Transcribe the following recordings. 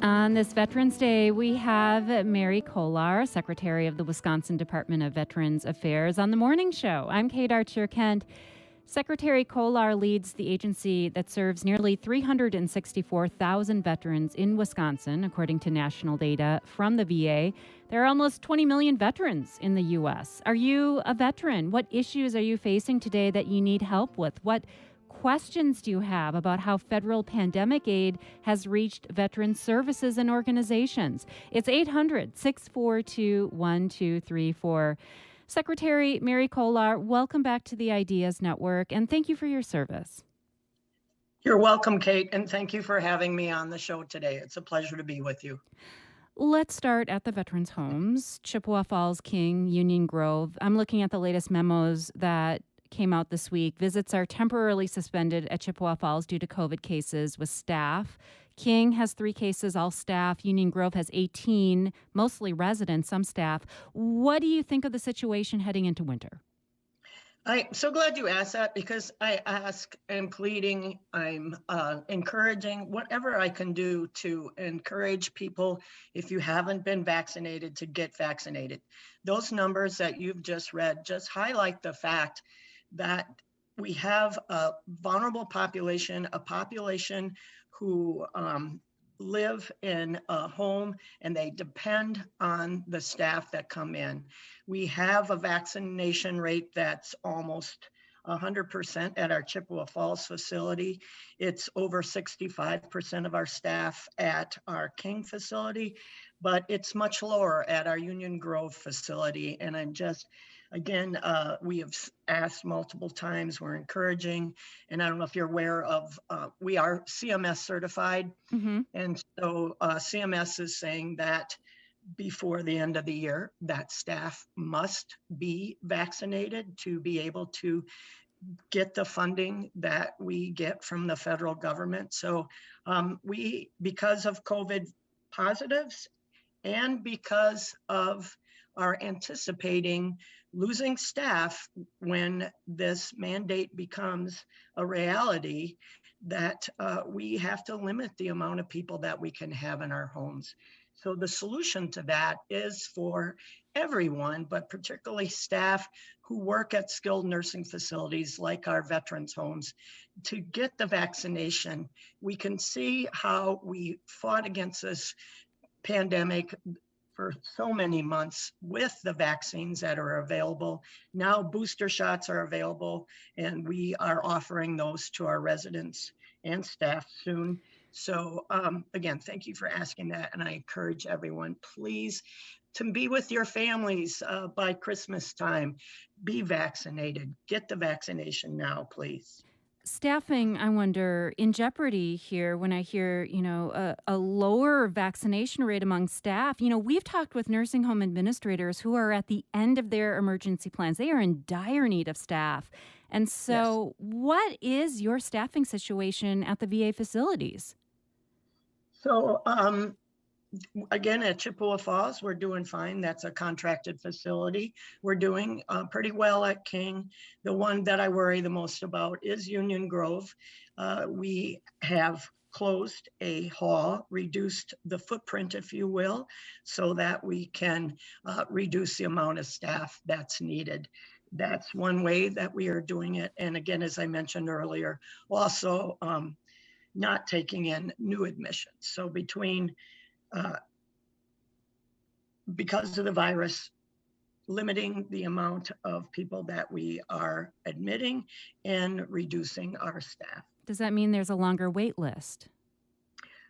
On this Veterans Day, we have Mary Kolar, Secretary of the Wisconsin Department of Veterans Affairs, on the morning show. I'm Kate Archer-Kent. Secretary Kolar leads the agency that serves nearly 364,000 veterans in Wisconsin, according to national data from the VA. There are almost 20 million veterans in the U.S. Are you a veteran? What issues are you facing today that you need help with? What questions do you have about how federal pandemic aid has reached veteran services and organizations? It's 800-642-1234. Secretary Mary Kolar, welcome back to the Ideas Network, and thank you for your service. You're welcome, Kate, and thank you for having me on the show today. It's a pleasure to be with you. Let's start at the veterans' homes, Chippewa Falls, King, Union Grove. I'm looking at the latest memos that came out this week. Visits are temporarily suspended at Chippewa Falls due to COVID cases with staff. King has 3 cases, all staff. Union Grove has 18, mostly residents, some staff. What do you think of the situation heading into winter? I'm so glad you asked that because I ask, I'm pleading, I'm encouraging whatever I can do to encourage people, if you haven't been vaccinated, to get vaccinated. Those numbers that you've just read just highlight the fact that we have a vulnerable population, a population who live in a home and they depend on the staff that come in. We have a vaccination rate that's almost 100% at our Chippewa Falls facility. It's over 65% of our staff at our King facility, but it's much lower at our Union Grove facility. And I'm just, again, we have asked multiple times, we're encouraging, and I don't know if you're aware of, we are CMS certified. Mm-hmm. And so CMS is saying that before the end of the year, that staff must be vaccinated to be able to get the funding that we get from the federal government. So because of COVID positives and because of our anticipating losing staff when this mandate becomes a reality, that we have to limit the amount of people that we can have in our homes. So the solution to that is for everyone, but particularly staff who work at skilled nursing facilities like our veterans homes, to get the vaccination. We can see how we fought against this pandemic for so many months with the vaccines that are available. Now booster shots are available, and we are offering those to our residents and staff soon. So again, thank you for asking that. And I encourage everyone, please, to be with your families by Christmas time. Be vaccinated. Get the vaccination now, please. Staffing, I wonder, in jeopardy here when I hear, a lower vaccination rate among staff. We've talked with nursing home administrators who are at the end of their emergency plans. They are in dire need of staff. And so What is your staffing situation at the VA facilities? So again, at Chippewa Falls, we're doing fine. That's a contracted facility. We're doing pretty well at King. The one that I worry the most about is Union Grove. We have closed a hall, reduced the footprint, if you will, so that we can reduce the amount of staff that's needed. That's one way that we are doing it. And again, as I mentioned earlier, also not taking in new admissions. So because of the virus, limiting the amount of people that we are admitting and reducing our staff. Does that mean there's a longer wait list?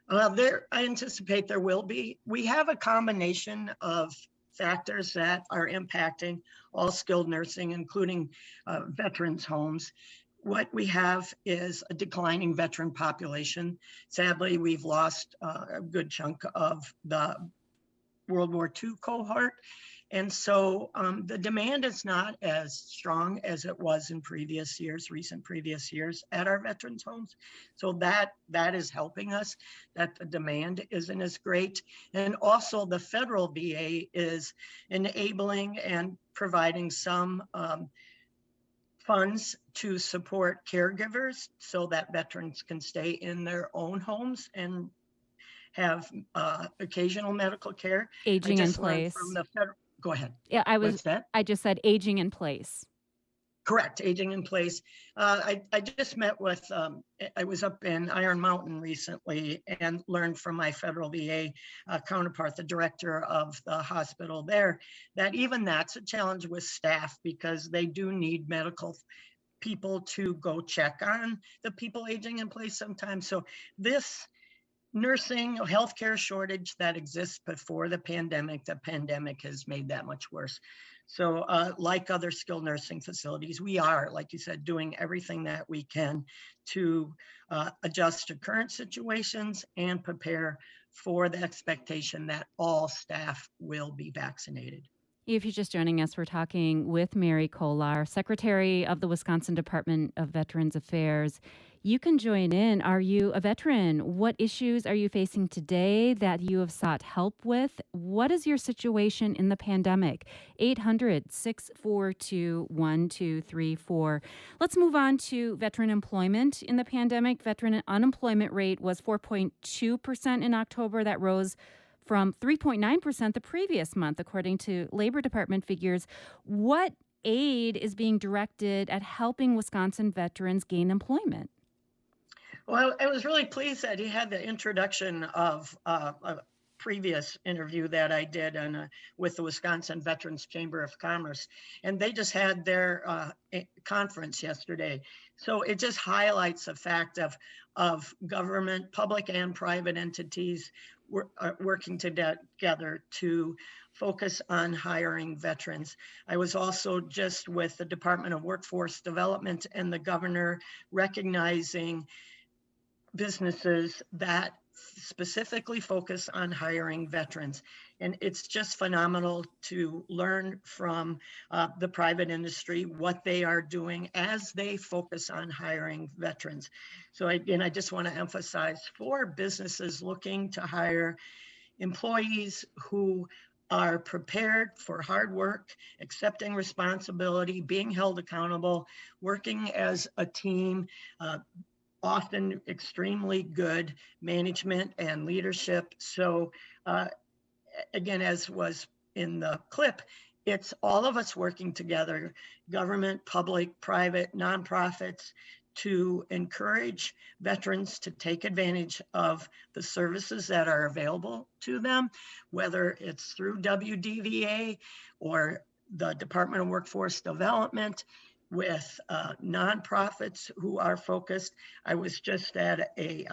I anticipate there will be. We have a combination of factors that are impacting all skilled nursing, including veterans homes. What we have is a declining veteran population. Sadly, we've lost a good chunk of the World War II cohort. And so the demand is not as strong as it was in recent previous years at our veterans homes. So that is helping us, that the demand isn't as great. And also the federal VA is enabling and providing some funds to support caregivers so that veterans can stay in their own homes and have occasional medical care. I Aging in just learned from place. the federal. Go ahead. Yeah, What's that? I just said aging in place. Correct, aging in place. I just met with, I was up in Iron Mountain recently and learned from my federal VA counterpart, the director of the hospital there, that even that's a challenge with staff because they do need medical people to go check on the people aging in place sometimes. So this nursing healthcare shortage that exists before the pandemic has made that much worse. So like other skilled nursing facilities, we are, like you said, doing everything that we can to adjust to current situations and prepare for the expectation that all staff will be vaccinated. If you're just joining us, we're talking with Mary Kolar, Secretary of the Wisconsin Department of Veterans Affairs. You can join in. Are you a veteran? What issues are you facing today that you have sought help with? What is your situation in the pandemic? 800-642-1234. Let's move on to veteran employment in the pandemic. Veteran unemployment rate was 4.2% in October. That rose from 3.9% the previous month, according to Labor Department figures. What aid is being directed at helping Wisconsin veterans gain employment? Well, I was really pleased that he had the introduction of a previous interview that I did with the Wisconsin Veterans Chamber of Commerce, and they just had their conference yesterday. So it just highlights the fact of government, public and private entities working together to focus on hiring veterans. I was also just with the Department of Workforce Development and the governor recognizing businesses that specifically focus on hiring veterans. And it's just phenomenal to learn from the private industry what they are doing as they focus on hiring veterans. So again, I just want to emphasize for businesses looking to hire employees who are prepared for hard work, accepting responsibility, being held accountable, working as a team, often extremely good management and leadership. So again, as was in the clip, it's all of us working together, government, public, private, nonprofits, to encourage veterans to take advantage of the services that are available to them, whether it's through WDVA or the Department of Workforce Development, with nonprofits who are focused. I was just at a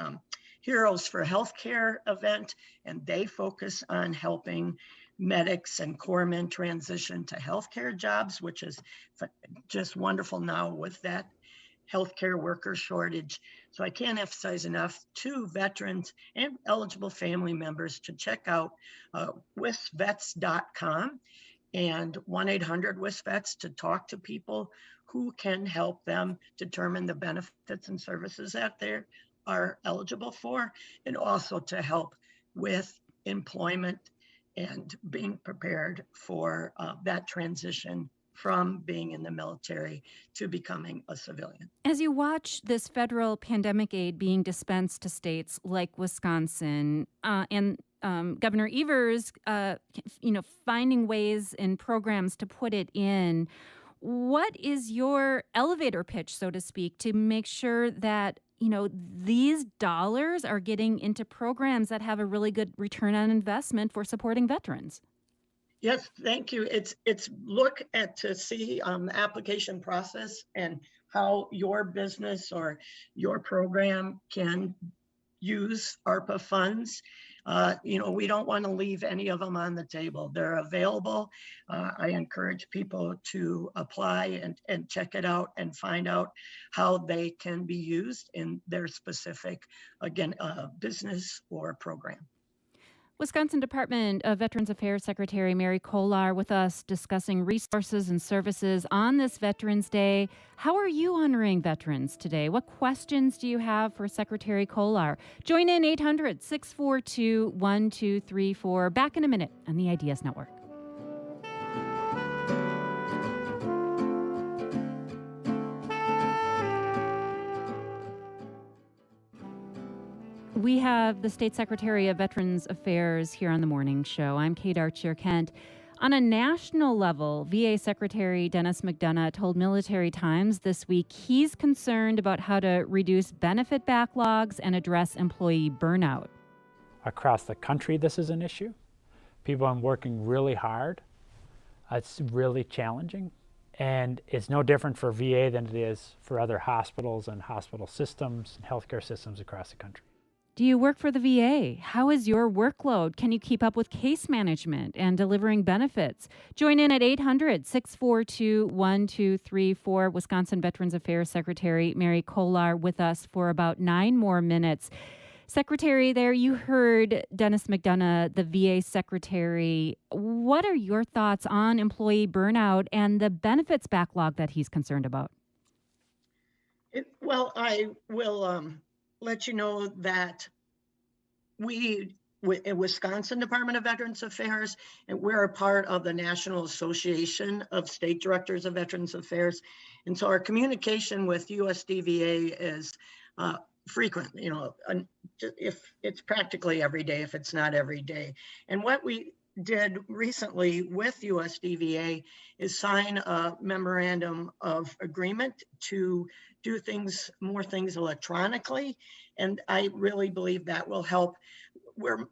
Heroes for Healthcare event, and they focus on helping medics and corpsmen transition to healthcare jobs, which is just wonderful now with that healthcare worker shortage. So I can't emphasize enough to veterans and eligible family members to check out wisvets.com and 1-800-WISVETS to talk to people who can help them determine the benefits and services that they are eligible for, and also to help with employment and being prepared for that transition from being in the military to becoming a civilian. As you watch this federal pandemic aid being dispensed to states like Wisconsin and Governor Evers, finding ways and programs to put it in, what is your elevator pitch, so to speak, to make sure that these dollars are getting into programs that have a really good return on investment for supporting veterans? Yes, thank you. It's look at to see the application process and how your business or your program can use ARPA funds. We don't want to leave any of them on the table. They're available. I encourage people to apply and check it out and find out how they can be used in their specific, again, business or program. Wisconsin Department of Veterans Affairs Secretary Mary Kolar with us discussing resources and services on this Veterans Day. How are you honoring veterans today? What questions do you have for Secretary Kolar? Join in 800-642-1234. Back in a minute on the Ideas Network. We have the State Secretary of Veterans Affairs here on the morning show. I'm Kate Archer-Kent. On a national level, VA Secretary Dennis McDonough told Military Times this week he's concerned about how to reduce benefit backlogs and address employee burnout. Across the country, this is an issue. People are working really hard. It's really challenging. And it's no different for VA than it is for other hospitals and hospital systems and healthcare systems across the country. Do you work for the VA? How is your workload? Can you keep up with case management and delivering benefits? Join in at 800-642-1234. Wisconsin Veterans Affairs Secretary Mary Kolar with us for about 9 more minutes. Secretary, there you heard Dennis McDonough, the VA Secretary. What are your thoughts on employee burnout and the benefits backlog that he's concerned about? Well, I will let you know that we, in Wisconsin Department of Veterans Affairs, and we're a part of the National Association of State Directors of Veterans Affairs. And so our communication with USDVA is frequent, if it's practically every day, if it's not every day. And what we did recently with USDVA is sign a memorandum of agreement to do more things electronically. And I really believe that will help. We're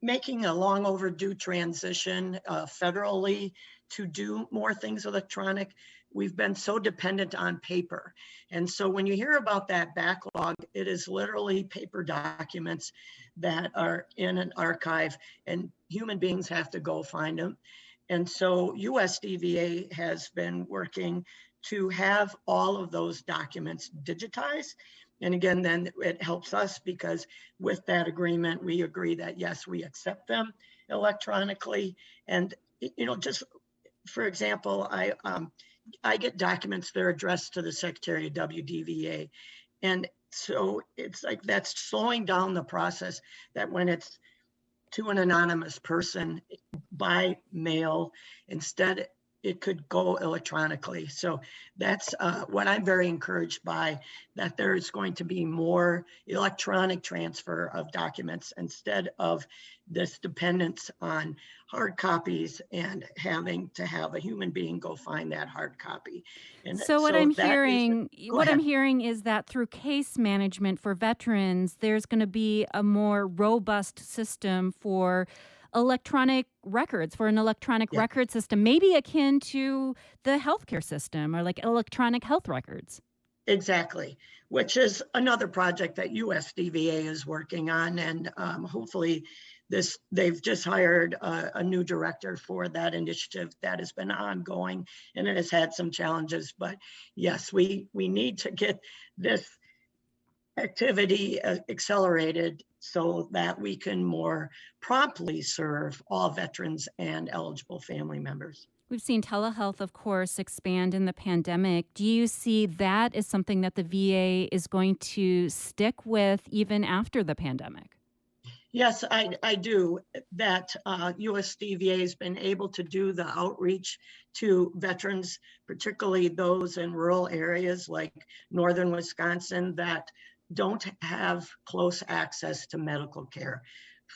making a long overdue transition federally to do more things electronic. We've been so dependent on paper. And so when you hear about that backlog, it is literally paper documents that are in an archive and human beings have to go find them. And so USDVA has been working to have all of those documents digitized. And again, then it helps us because with that agreement, we agree that yes, we accept them electronically. And, just for example, I get documents that are addressed to the Secretary of WDVA. And so it's like that's slowing down the process that when it's to an anonymous person by mail, instead it could go electronically. So that's what I'm very encouraged by, that there's going to be more electronic transfer of documents instead of this dependence on hard copies and having to have a human being go find that hard copy. And so what I'm hearing is that through case management for veterans, there's going to be a more robust system for electronic records, for an electronic record system, maybe akin to the healthcare system or like electronic health records. Exactly, which is another project that USDVA is working on. And hopefully they've just hired a new director for that initiative that has been ongoing and it has had some challenges. But yes, we need to get this activity accelerated so that we can more promptly serve all veterans and eligible family members. We've seen telehealth, of course, expand in the pandemic. Do you see that as something that the VA is going to stick with even after the pandemic? Yes, I do. That USDVA has been able to do the outreach to veterans, particularly those in rural areas like northern Wisconsin that don't have close access to medical care.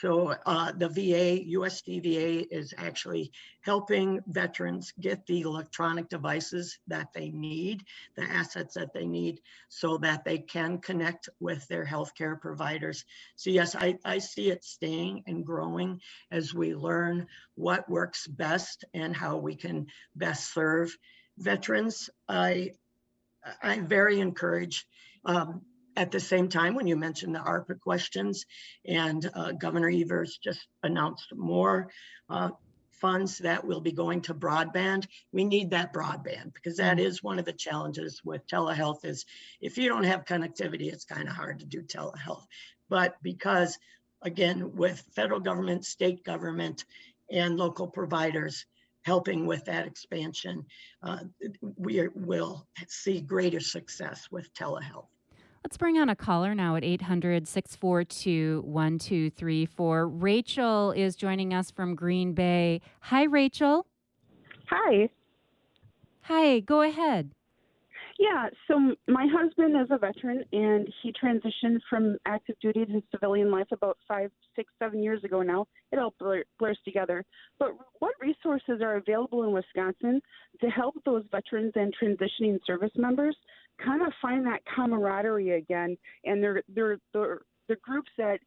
So the VA, USDVA is actually helping veterans get the electronic devices that they need, the assets that they need, so that they can connect with their healthcare providers. So yes, I see it staying and growing as we learn what works best and how we can best serve veterans. I'm very encouraged. At the same time, when you mentioned the ARPA questions, and Governor Evers just announced more funds that will be going to broadband. We need that broadband because that is one of the challenges with telehealth is if you don't have connectivity, it's kind of hard to do telehealth. But because, again, with federal government, state government, and local providers helping with that expansion, we will see greater success with telehealth. Let's bring on a caller now at 800-642-1234. Rachel is joining us from Green Bay. Hi, Rachel. Hi. Hi, go ahead. Yeah, so my husband is a veteran, and he transitioned from active duty to civilian life about 5, 6, 7 years ago now. It all blurs together. But what resources are available in Wisconsin to help those veterans and transitioning service members kind of find that camaraderie again? And they're groups that,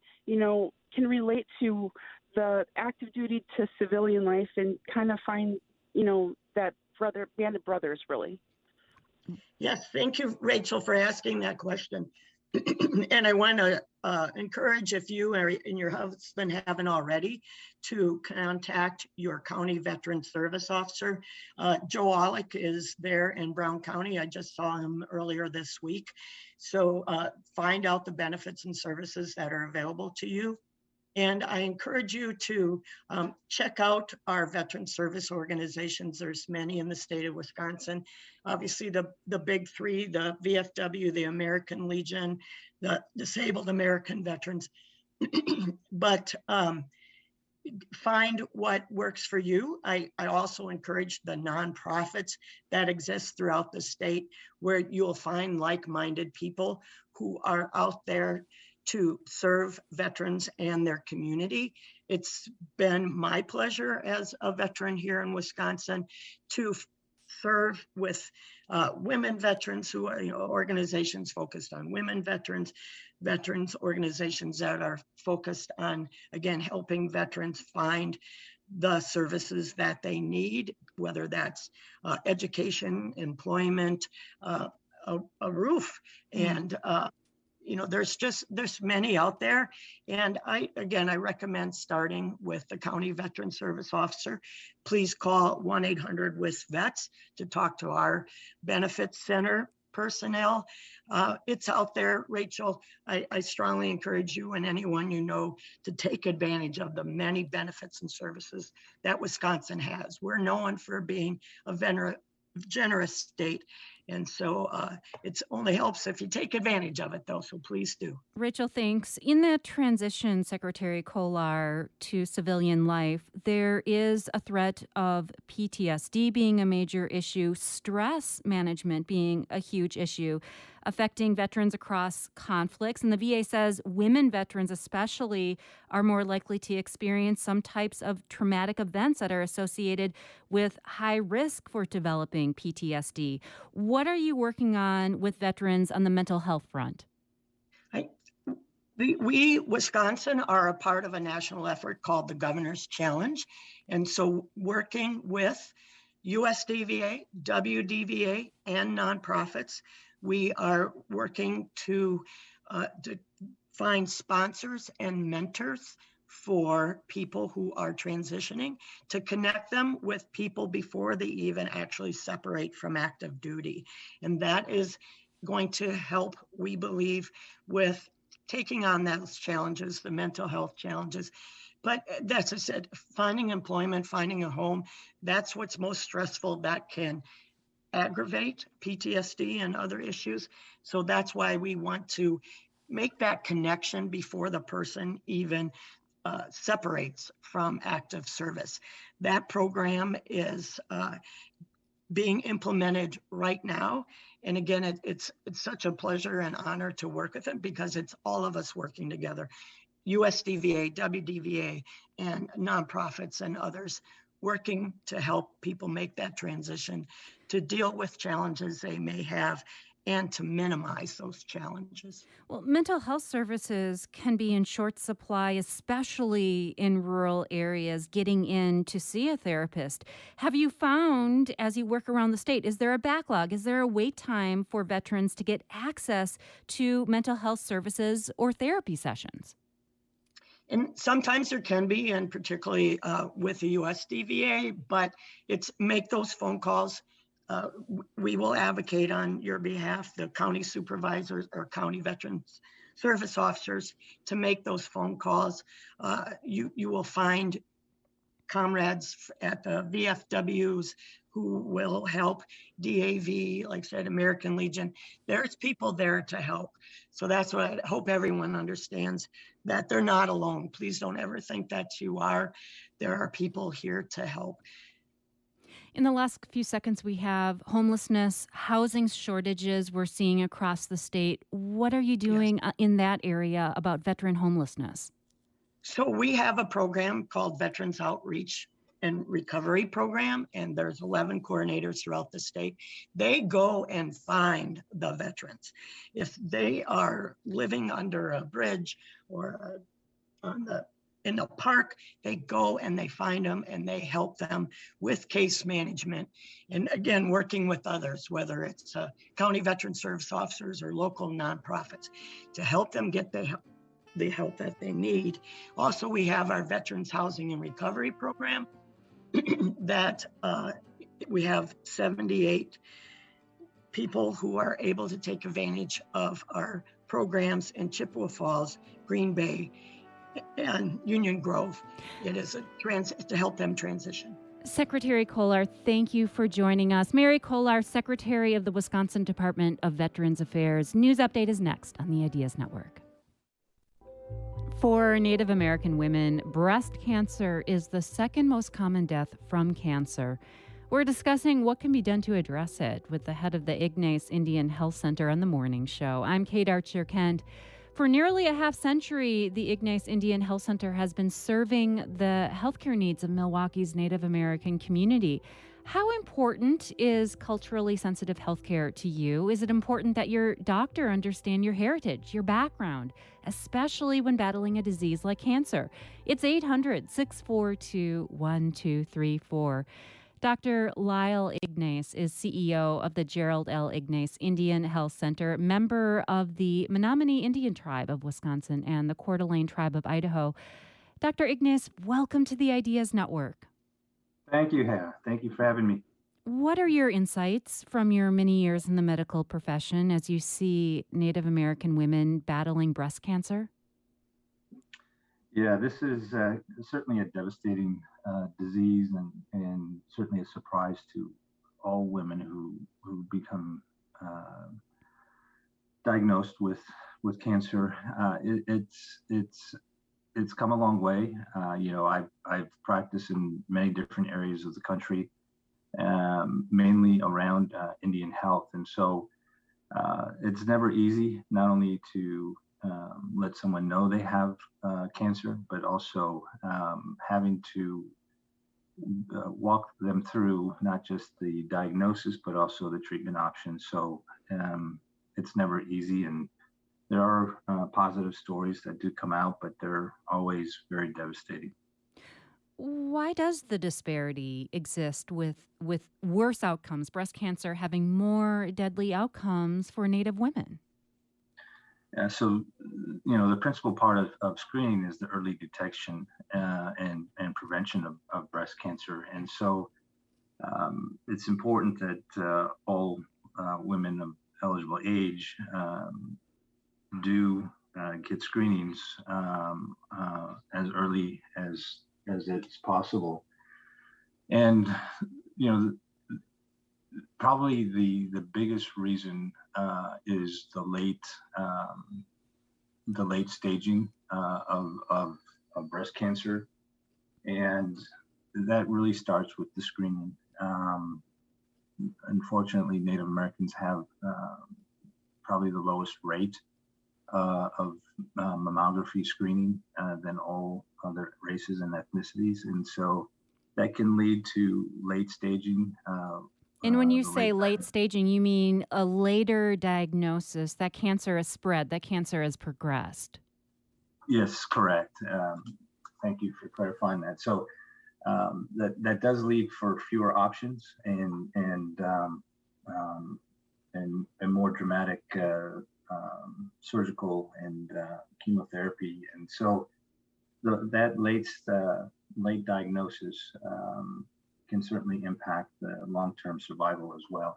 can relate to the active duty to civilian life and kind of find, that band of brothers, really. Yes, thank you, Rachel, for asking that question. And I want to encourage, if you and your husband haven't already, to contact your county veteran service officer. Joe Olick is there in Brown County. I just saw him earlier this week. So find out the benefits and services that are available to you. And I encourage you to check out our veteran service organizations. There's many in the state of Wisconsin. Obviously, the big three, the VFW, the American Legion, the Disabled American Veterans. But find what works for you. I also encourage the nonprofits that exist throughout the state, where you'll find like-minded people who are out there to serve veterans and their community. It's been my pleasure as a veteran here in Wisconsin to serve with women veterans who are, organizations focused on women veterans organizations that are focused on, again, helping veterans find the services that they need, whether that's education, employment, a roof, and there's many out there. And I recommend starting with the county veteran service officer. Please call 1-800-WIS-VETS to talk to our benefits center personnel. It's out there, Rachel. I strongly encourage you and anyone you know to take advantage of the many benefits and services that Wisconsin has. We're known for being a generous state. And so it only helps if you take advantage of it, though. So please do. Rachel, thanks. In that transition, Secretary Kolar, to civilian life, there is a threat of PTSD being a major issue, stress management being a huge issue, affecting veterans across conflicts. And the VA says women veterans especially are more likely to experience some types of traumatic events that are associated with high risk for developing PTSD. What are you working on with veterans on the mental health front? We, Wisconsin, are a part of a national effort called the Governor's Challenge. And so working with USDVA, WDVA, and nonprofits, we are working to find sponsors and mentors for people who are transitioning, to connect them with people before they even actually separate from active duty. And that is going to help, we believe, with taking on those challenges, the mental health challenges. But that's, I said, finding employment, finding a home, that's what's most stressful. That can aggravate PTSD and other issues. So that's why we want to make that connection before the person even separates from active service. That program is being implemented right now. And again, it's such a pleasure and honor to work with it, because it's all of us working together. USDVA, WDVA, and nonprofits and others working to help people make that transition, to deal with challenges they may have, and to minimize those challenges. Well, mental health services can be in short supply, especially in rural areas, getting in to see a therapist. Have you found, as you work around the state, is there a backlog? Is there a wait time for veterans to get access to mental health services or therapy sessions? And sometimes there can be, and particularly with the USDVA, but it's make those phone calls. We will advocate on your behalf, the county supervisors or county veterans service officers, to make those phone calls. You will find comrades at the VFWs who will help, DAV, like I said, American Legion. There's people there to help. So that's what I hope everyone understands, that they're not alone. Please don't ever think that you are. There are people here to help. In the last few seconds we have homelessness, housing shortages we're seeing across the state. What are you Yes. doing in that area about veteran homelessness? So we have a program called Veterans Outreach and Recovery Program, and there's 11 coordinators throughout the state. They go and find the veterans. If they are living under a bridge or in the park, they go and they find them and they help them with case management. And again, working with others, whether it's county veteran service officers or local nonprofits, to help them get the help that they need. Also, we have our Veterans Housing and Recovery Program that we have 78 people who are able to take advantage of our programs in Chippewa Falls, Green Bay, and Union Grove. It is to help them transition. Secretary Kolar, thank you for joining us. Mary Kolar, Secretary of the Wisconsin Department of Veterans Affairs. News Update is next on the Ideas Network. For Native American women, breast cancer is the second most common death from cancer. We're discussing what can be done to address it with the head of the Ignace Indian Health Center on The Morning Show. I'm Kate Archer-Kent. For nearly a half century, the Ignace Indian Health Center has been serving the healthcare needs of Milwaukee's Native American community. How important is culturally sensitive healthcare to you? Is it important that your doctor understand your heritage, your background, especially when battling a disease like cancer? It's 800-642-1234. Dr. Lyle Ignace is CEO of the Gerald L. Ignace Indian Health Center, member of the Menominee Indian Tribe of Wisconsin and the Coeur d'Alene Tribe of Idaho. Dr. Ignace, welcome to the Ideas Network. Thank you, Hannah. Thank you for having me. What are your insights from your many years in the medical profession as you see Native American women battling breast cancer? Yeah, this is certainly a devastating disease and certainly a surprise to all women who become diagnosed with cancer. It's come a long way. I've practiced in many different areas of the country, mainly around Indian health, and so it's never easy not only to let someone know they have cancer, but also having to walk them through not just the diagnosis, but also the treatment options. So it's never easy, and there are positive stories that do come out, but they're always very devastating. Why does the disparity exist with worse outcomes, breast cancer having more deadly outcomes for Native women? So, the principal part of screening is the early detection and prevention of breast cancer. And so it's important that all women of eligible age do get screenings as early as it's possible. And, probably the biggest reason is the late staging of breast cancer, and that really starts with the screening. Unfortunately, Native Americans have probably the lowest rate of mammography screening than all other races and ethnicities, and so that can lead to late staging. And when you say late staging, you mean a later diagnosis, that cancer has spread, that cancer has progressed. Yes, correct. Thank you for clarifying that. So that does lead for fewer options and more dramatic surgical and chemotherapy. And so that late diagnosis can certainly impact the long-term survival as well.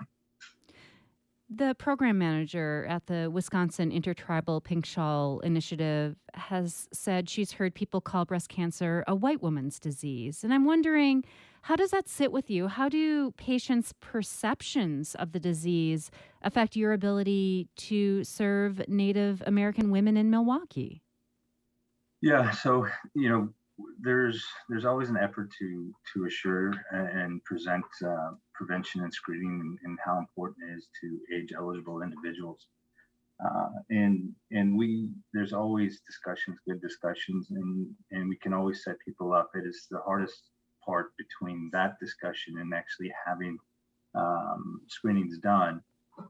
The program manager at the Wisconsin Intertribal Pink Shawl Initiative has said she's heard people call breast cancer a white woman's disease. And I'm wondering, how does that sit with you? How do patients' perceptions of the disease affect your ability to serve Native American women in Milwaukee? Yeah, so, there's always an effort to assure and present prevention and screening and how important it is to age eligible individuals. And there's always discussions, good discussions, and we can always set people up. It is the hardest part between that discussion and actually having screenings done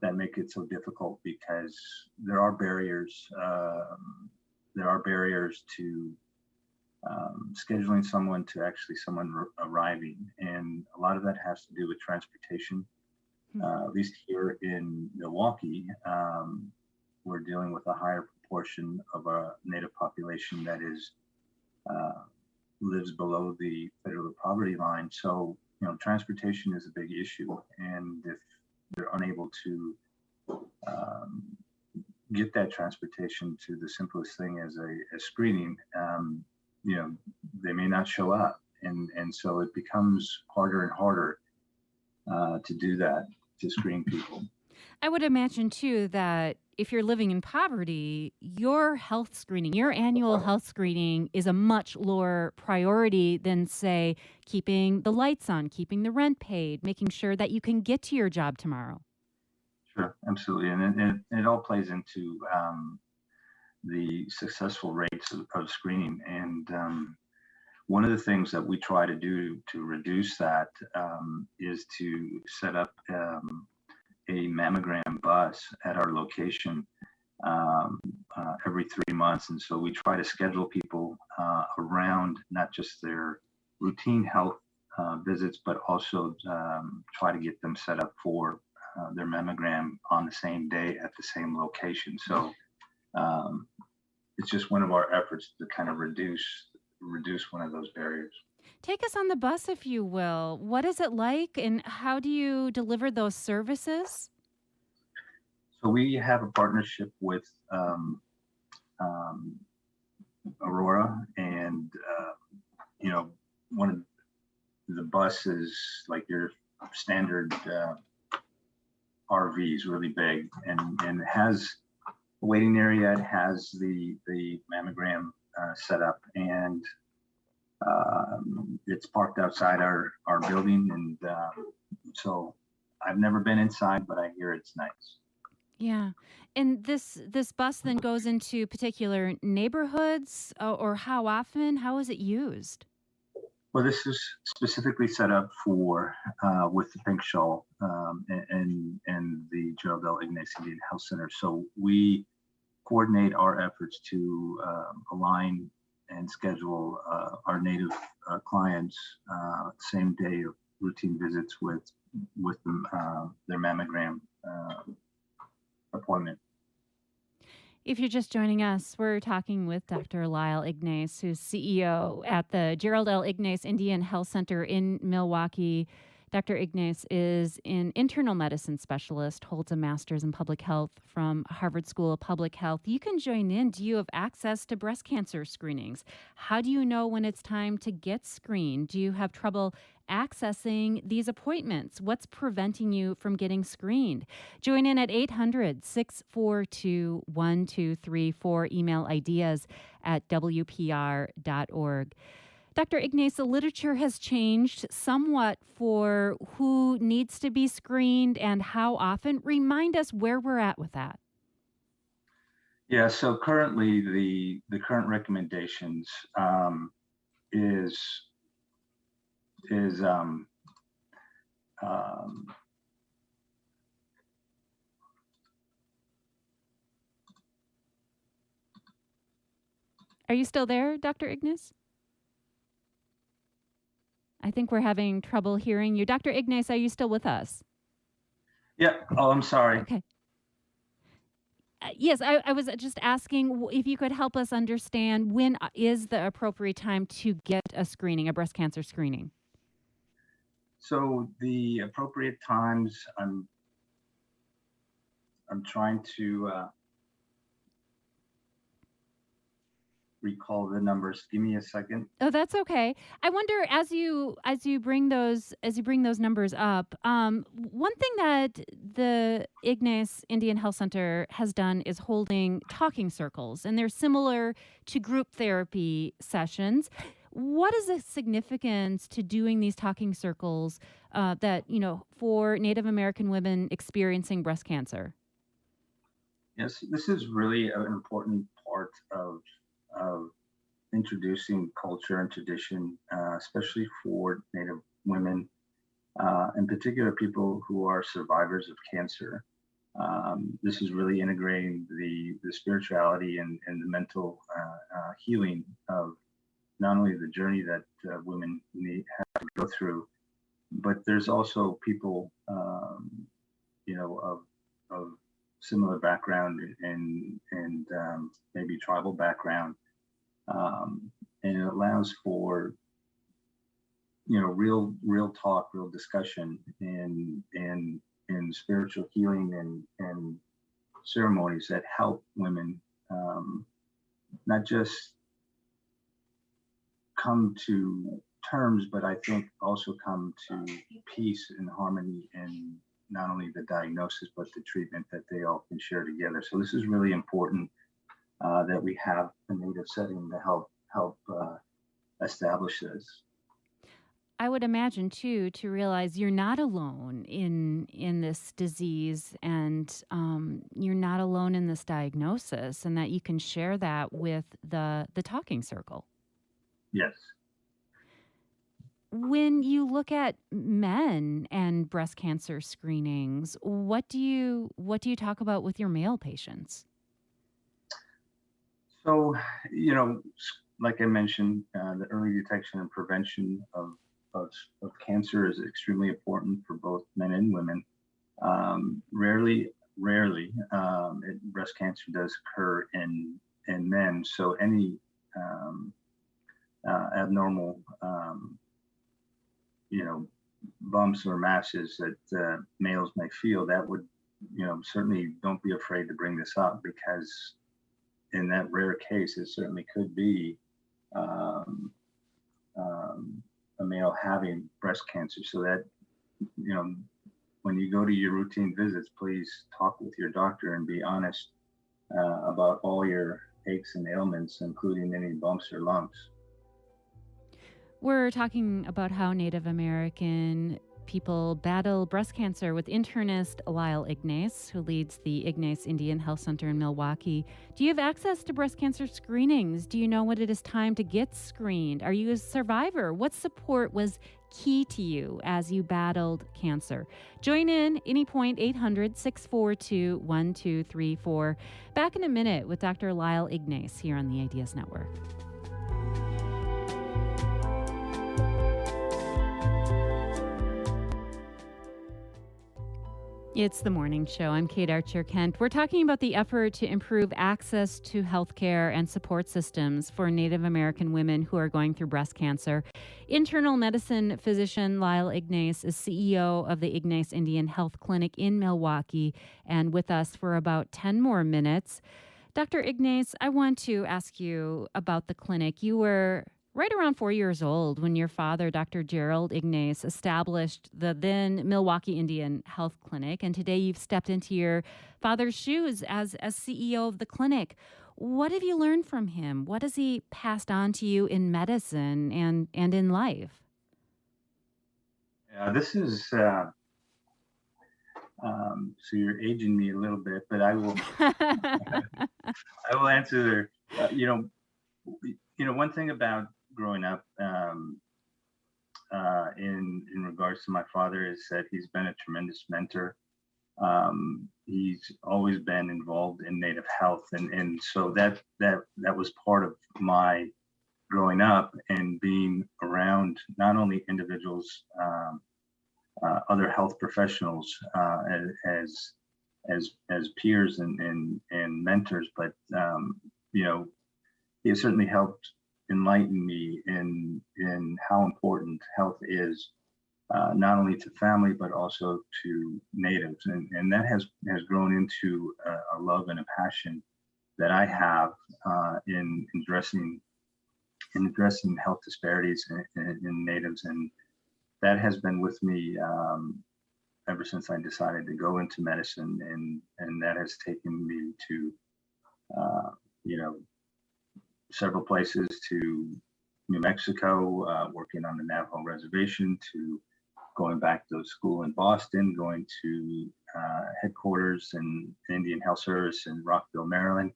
that make it so difficult, because there are barriers. There are barriers to scheduling someone to actually someone arriving, and a lot of that has to do with transportation. At least here in Milwaukee, we're dealing with a higher proportion of a Native population that is lives below the federal poverty line. So, transportation is a big issue, and if they're unable to get that transportation to the simplest thing as a screening, they may not show up, and so it becomes harder and harder to do that, to screen people. I would imagine, too, that if you're living in poverty, your health screening, your annual health screening is a much lower priority than, say, keeping the lights on, keeping the rent paid, making sure that you can get to your job tomorrow. Sure, absolutely. And it all plays into the successful rates of screening. And one of the things that we try to do to reduce that is to set up a mammogram bus at our location every 3 months. And so we try to schedule people around not just their routine health visits, but also try to get them set up for their mammogram on the same day at the same location. So it's just one of our efforts to kind of reduce one of those barriers. Take us on the bus, if you will. What is it like, and how do you deliver those services? So we have a partnership with Aurora, and one of the buses, like your standard RVs, really big, and it has a waiting area. It has the mammogram set up, and it's parked outside our building, and so I've never been inside, but I hear it's nice. Yeah. And this bus then goes into particular neighborhoods, or how often? How is it used? Well, this is specifically set up for with the Pink Shawl and the Gerald L. Ignace Indian Health Center. So we coordinate our efforts to align and schedule our Native clients same day of routine visits with them, their mammogram appointment. If you're just joining us, we're talking with Dr. Lyle Ignace, who's CEO at the Gerald L. Ignace Indian Health Center in Milwaukee. Dr. Ignace is an internal medicine specialist, holds a master's in public health from Harvard School of Public Health. You can join in. Do you have access to breast cancer screenings? How do you know when it's time to get screened? Do you have trouble accessing these appointments? What's preventing you from getting screened? Join in at 800-642-1234. Email ideas at WPR.org. Dr. Ignace, the literature has changed somewhat for who needs to be screened and how often. Remind us where we're at with that. Yeah, so currently the current recommendations is Are you still there, Dr. Ignace? I think we're having trouble hearing you. Dr. Ignace, are you still with us? Yeah. Oh, I'm sorry. Okay. Yes, I was just asking if you could help us understand when is the appropriate time to get a screening, a breast cancer screening. So the appropriate times, I'm trying to recall the numbers. Give me a second. Oh, that's okay. I wonder, as you bring those numbers up, one thing that the Ignace Indian Health Center has done is holding talking circles, and they're similar to group therapy sessions. What is the significance to doing these talking circles that, for Native American women experiencing breast cancer? Yes, this is really an important part of introducing culture and tradition, especially for Native women, in particular people who are survivors of cancer. This is really integrating the spirituality and the mental healing of not only the journey that women have to go through, but there's also people, of similar background and maybe tribal background, and it allows for real talk, real discussion, and spiritual healing and ceremonies that help women not just come to terms, but I think also come to peace and harmony in not only the diagnosis, but the treatment that they all can share together. So this is really important that we have a Native setting to help establish this. I would imagine too to realize you're not alone in this disease, and you're not alone in this diagnosis, and that you can share that with the talking circle. Yes. When you look at men and breast cancer screenings, what do you talk about with your male patients? So, like I mentioned, the early detection and prevention of cancer is extremely important for both men and women. Rarely, breast cancer does occur in men. So any abnormal, bumps or masses that males may feel, that would, certainly don't be afraid to bring this up, because in that rare case, it certainly could be a male having breast cancer. So that, when you go to your routine visits, please talk with your doctor and be honest about all your aches and ailments, including any bumps or lumps. We're talking about how Native American people battle breast cancer with internist Lyle Ignace, who leads the Ignace Indian Health Center in Milwaukee. Do you have access to breast cancer screenings? Do you know when it is time to get screened? Are you a survivor? What support was key to you as you battled cancer? Join in any point, 800-642-1234. Back in a minute with Dr. Lyle Ignace here on the Ideas Network. It's the morning show. I'm Kate Archer-Kent. We're talking about the effort to improve access to healthcare and support systems for Native American women who are going through breast cancer. Internal medicine physician Lyle Ignace is CEO of the Ignace Indian Health Clinic in Milwaukee, and with us for about 10 more minutes. Dr. Ignace, I want to ask you about the clinic. You were right around 4 years old when your father, Dr. Gerald Ignace, established the then Milwaukee Indian Health Clinic, and today you've stepped into your father's shoes as CEO of the clinic. What have you learned from him? What has he passed on to you in medicine and in life? This is so you're aging me a little bit, but I will I will answer. One thing about growing up in regards to my father is that he's been a tremendous mentor. He's always been involved in Native health, and so that was part of my growing up and being around not only individuals, other health professionals as peers and mentors, but he has certainly helped enlighten me in how important health is, not only to family but also to natives, and that has grown into a love and a passion that I have in addressing health disparities in natives, and that has been with me ever since I decided to go into medicine, and that has taken me to several places to New Mexico, working on the Navajo reservation, to going back to school in Boston, going to headquarters and Indian Health Service in Rockville, Maryland,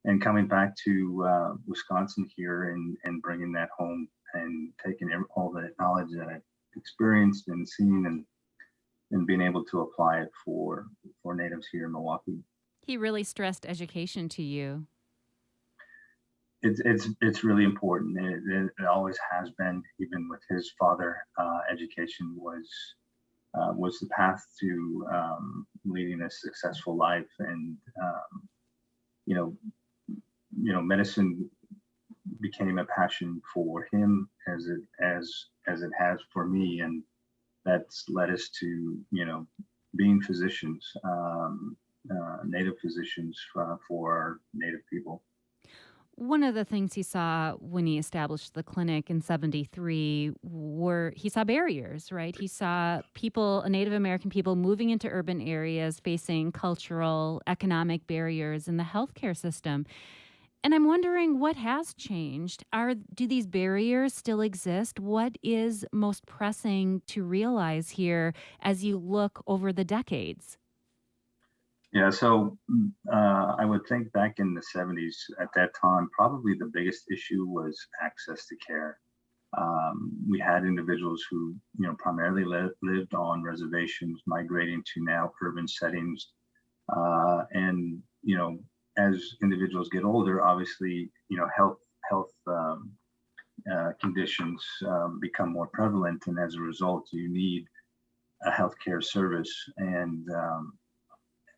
and coming back to Wisconsin here and bringing that home and taking all the knowledge that I've experienced and seen and being able to apply it for natives here in Milwaukee. He really stressed education to you. It's really important. It always has been. Even with his father, education was the path to leading a successful life. And medicine became a passion for him as it has for me, and that's led us to being physicians, native physicians for our native people. One of the things he saw when he established the clinic in 73 he saw barriers, right? He saw people, Native American people, moving into urban areas, facing cultural, economic barriers in the healthcare system. And I'm wondering what has changed. Do these barriers still exist? What is most pressing to realize here as you look over the decades? Yeah, so I would think back in the 70s, at that time, probably the biggest issue was access to care. We had individuals who, primarily lived on reservations, migrating to now urban settings. And, as individuals get older, obviously, health conditions become more prevalent. And as a result, you need a healthcare service. And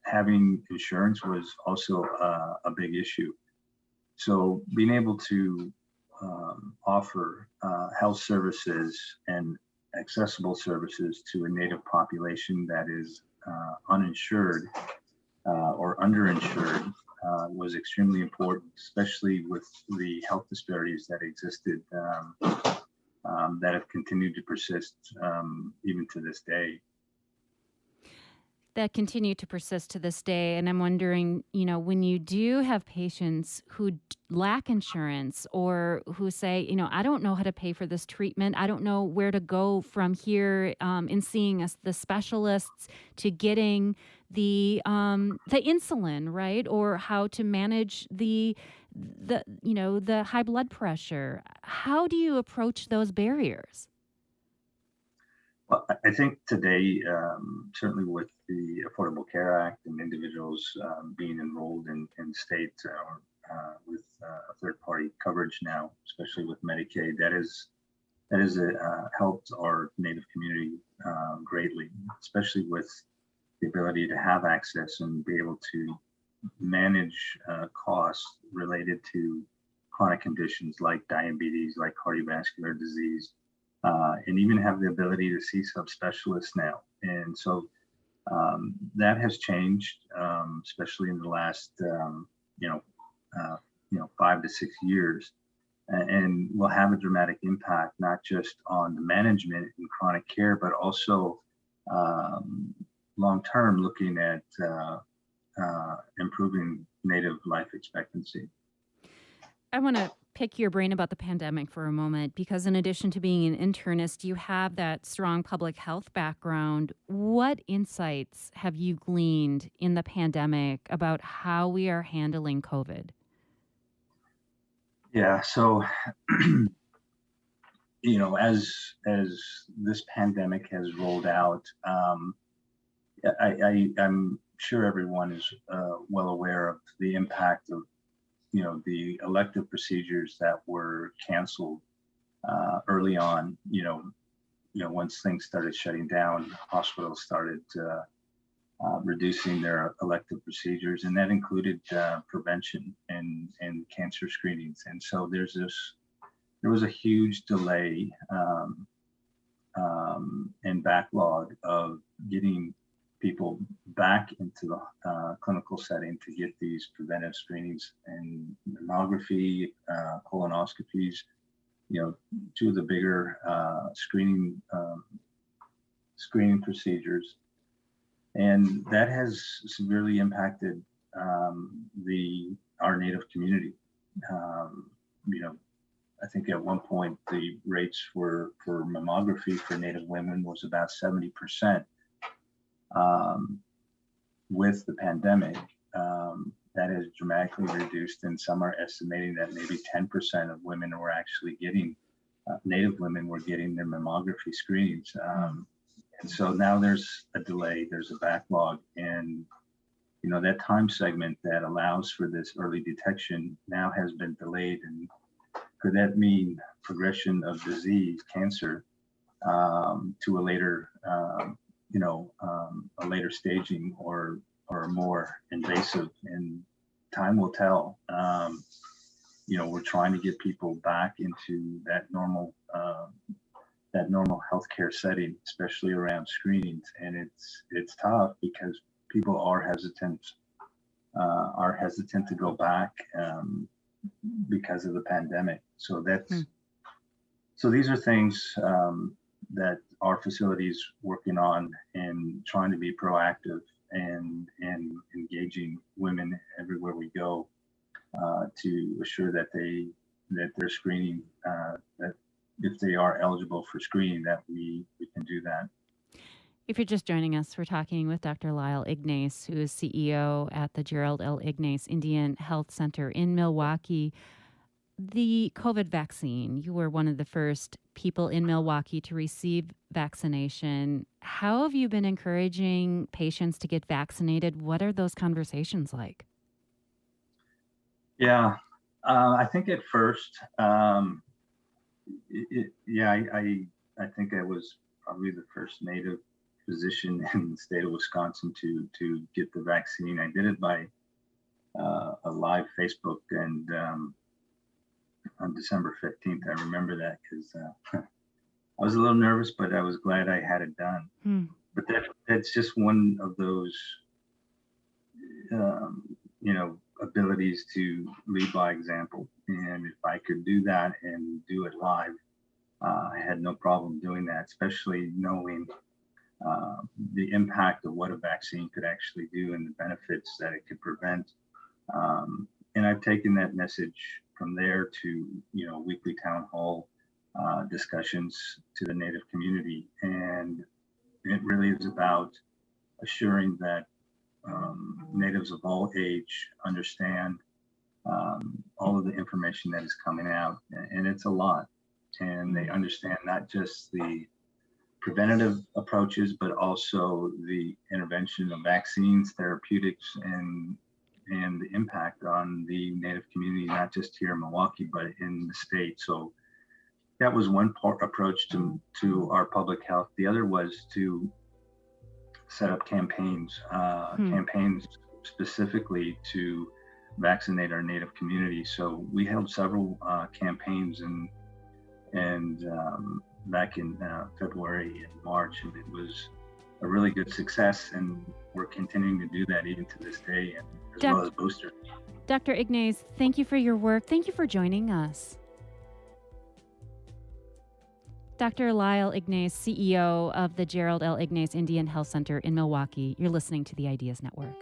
having insurance was also a big issue. So being able to offer health services and accessible services to a native population that is uninsured or underinsured was extremely important, especially with the health disparities that existed that have continued to persist even to this day. That continue to persist to this day. And I'm wondering, when you do have patients who lack insurance or who say, I don't know how to pay for this treatment. I don't know where to go from here in seeing the specialists to getting the insulin, right? Or how to manage the high blood pressure. How do you approach those barriers? Well, I think today, certainly with the Affordable Care Act and individuals being enrolled in state with third-party coverage now, especially with Medicaid, that has helped our Native community greatly, especially with the ability to have access and be able to manage costs related to chronic conditions like diabetes, like cardiovascular disease. And even have the ability to see subspecialists now. And so that has changed, especially in the last, 5 to 6 years, and will have a dramatic impact, not just on the management and chronic care, but also long-term looking at improving Native life expectancy. I want to pick your brain about the pandemic for a moment, because in addition to being an internist, you have that strong public health background. What insights have you gleaned in the pandemic about how we are handling COVID? Yeah, so as this pandemic has rolled out, I'm sure everyone is well aware of the impact of the elective procedures that were canceled early on. Once things started shutting down, hospitals started reducing their elective procedures, and that included prevention and cancer screenings. And so there was a huge delay and backlog of getting people back into the clinical setting to get these preventive screenings and mammography, colonoscopies, two of the bigger screening procedures. And that has severely impacted our Native community. I think at one point the rates for mammography for Native women was about 70%. With the pandemic, that has dramatically reduced, and some are estimating that maybe 10% of women were actually getting, Native women were getting their mammography screenings. And so now there's a delay, there's a backlog, and that time segment that allows for this early detection now has been delayed. And could that mean progression of disease, cancer, to a later, a later staging or more invasive? And time will tell. We're trying to get people back into that normal healthcare setting, especially around screenings. And it's tough because people are hesitant to go back because of the pandemic. So so these are things that our facilities working on and trying to be proactive and engaging women everywhere we go to assure that they're screening, that if they are eligible for screening, that we can do that. If you're just joining us, we're talking with Dr. Lyle Ignace, who is CEO at the Gerald L. Ignace Indian Health Center in Milwaukee. The COVID vaccine, you were one of the first people in Milwaukee to receive vaccination. How have you been encouraging patients to get vaccinated? What are those conversations like? Yeah, I think at first, I think I was probably the first Native physician in the state of Wisconsin to get the vaccine. I did it by a live Facebook, and on December 15th, I remember that because I was a little nervous, but I was glad I had it done. But that's just one of those, abilities to lead by example. And if I could do that and do it live, I had no problem doing that, especially knowing the impact of what a vaccine could actually do and the benefits that it could prevent. And I've taken that message from there to, weekly town hall discussions to the Native community. And it really is about assuring that Natives of all age understand all of the information that is coming out. And it's a lot. And they understand not just the preventative approaches, but also the intervention of vaccines, therapeutics, and the impact on the Native community, not just here in Milwaukee, but in the state. So that was one approach to our public health. The other was to set up campaigns specifically to vaccinate our Native community. So we held several campaigns and back in February and March, and it was a really good success, and we're continuing to do that even to this day, and as well as boosters. Dr. Ignace, thank you for your work. Thank you for joining us. Dr. Lyle Ignace, CEO of the Gerald L. Ignace Indian Health Center in Milwaukee. You're listening to the Ideas Network.